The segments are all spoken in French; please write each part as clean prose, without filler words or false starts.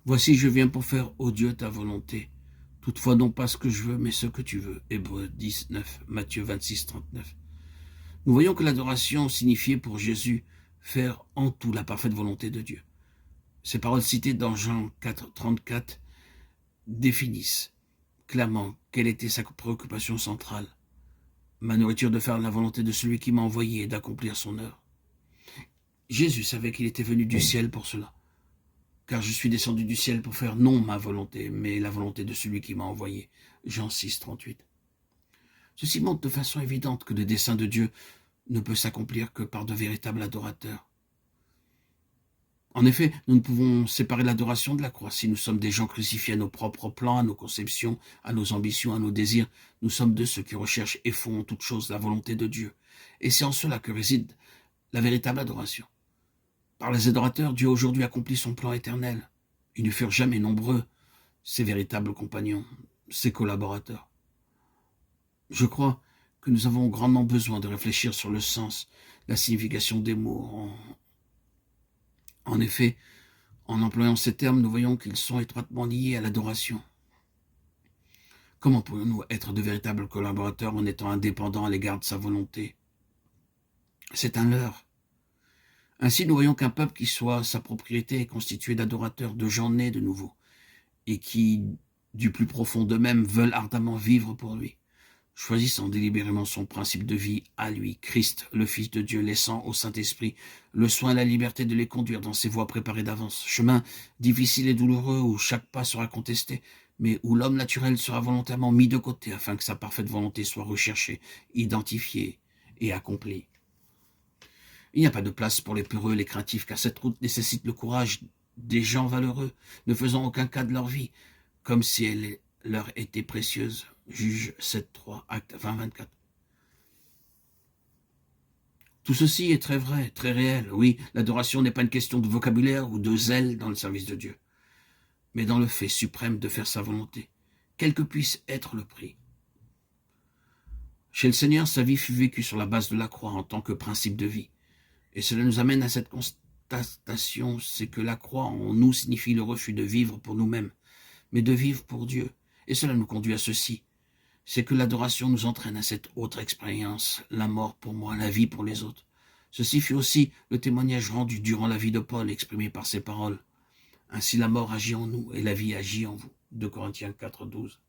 Voici, je viens pour faire, ô Dieu, ta volonté. Toutefois, non pas ce que je veux, mais ce que tu veux. Hébreux 10, 9, Matthieu 26, 39. Nous voyons que l'adoration signifiait pour Jésus faire en tout la parfaite volonté de Dieu. Ces paroles citées dans Jean 4, 34 définissent clairement quelle était sa préoccupation centrale. Ma nourriture de faire la volonté de celui qui m'a envoyé et d'accomplir son œuvre. Jésus savait qu'il était venu du ciel pour cela. Car je suis descendu du ciel pour faire non ma volonté, mais la volonté de celui qui m'a envoyé. Jean 6, 38. Ceci montre de façon évidente que le dessein de Dieu ne peut s'accomplir que par de véritables adorateurs. En effet, nous ne pouvons séparer l'adoration de la croix. Si nous sommes des gens crucifiés à nos propres plans, à nos conceptions, à nos ambitions, à nos désirs, nous sommes de ceux qui recherchent et font en toute chose la volonté de Dieu. Et c'est en cela que réside la véritable adoration. Par les adorateurs, Dieu aujourd'hui accomplit son plan éternel. Ils ne furent jamais nombreux, ses véritables compagnons, ses collaborateurs. Je crois que nous avons grandement besoin de réfléchir sur le sens, la signification des mots. En effet, en employant ces termes, nous voyons qu'ils sont étroitement liés à l'adoration. Comment pourrions-nous être de véritables collaborateurs en étant indépendants à l'égard de sa volonté? C'est un leurre. Ainsi, nous voyons qu'un peuple qui soit sa propriété est constitué d'adorateurs, de gens nés de nouveau, et qui, du plus profond d'eux-mêmes, veulent ardemment vivre pour lui, choisissant délibérément son principe de vie à lui, Christ, le Fils de Dieu, laissant au Saint-Esprit le soin et la liberté de les conduire dans ses voies préparées d'avance. Chemin difficile et douloureux où chaque pas sera contesté, mais où l'homme naturel sera volontairement mis de côté afin que sa parfaite volonté soit recherchée, identifiée et accomplie. Il n'y a pas de place pour les peureux, les craintifs, car cette route nécessite le courage des gens valeureux, ne faisant aucun cas de leur vie, comme si elle leur était précieuse. Juge 7.3, acte 20-24. Tout ceci est très vrai, très réel. Oui, l'adoration n'est pas une question de vocabulaire ou de zèle dans le service de Dieu, mais dans le fait suprême de faire sa volonté, quel que puisse être le prix. Chez le Seigneur, sa vie fut vécue sur la base de la croix en tant que principe de vie. Et cela nous amène à cette constatation, c'est que la croix en nous signifie le refus de vivre pour nous-mêmes, mais de vivre pour Dieu. Et cela nous conduit à ceci, c'est que l'adoration nous entraîne à cette autre expérience, la mort pour moi, la vie pour les autres. Ceci fut aussi le témoignage rendu durant la vie de Paul, exprimé par ses paroles. Ainsi la mort agit en nous et la vie agit en vous. 2 Corinthiens 4, 12.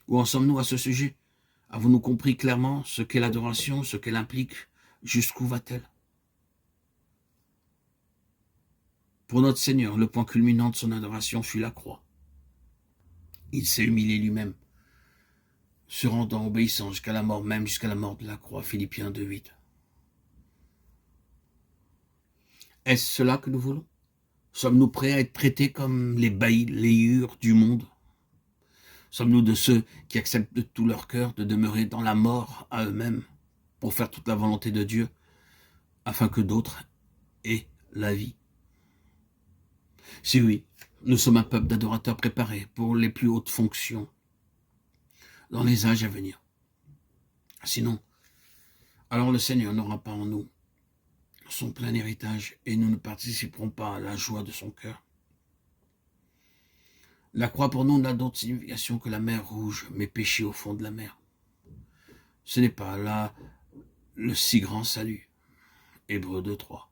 Où en sommes-nous à ce sujet? Avons-nous compris clairement ce qu'est l'adoration, ce qu'elle implique? Jusqu'où va-t-elle? Pour notre Seigneur, le point culminant de son adoration fut la croix. Il s'est humilié lui-même, se rendant obéissant jusqu'à la mort, même jusqu'à la mort de la croix. Philippiens 2.8. Est-ce cela que nous voulons? Sommes-nous prêts à être traités comme les bailliures du monde? Sommes-nous de ceux qui acceptent de tout leur cœur de demeurer dans la mort à eux-mêmes pour faire toute la volonté de Dieu, afin que d'autres aient la vie? Si oui, nous sommes un peuple d'adorateurs préparés pour les plus hautes fonctions dans les âges à venir. Sinon, alors le Seigneur n'aura pas en nous son plein héritage et nous ne participerons pas à la joie de son cœur. La croix pour nous n'a d'autre signification que la mer rouge, mes péchés au fond de la mer. Ce n'est pas là le si grand salut. Hébreux 2.3.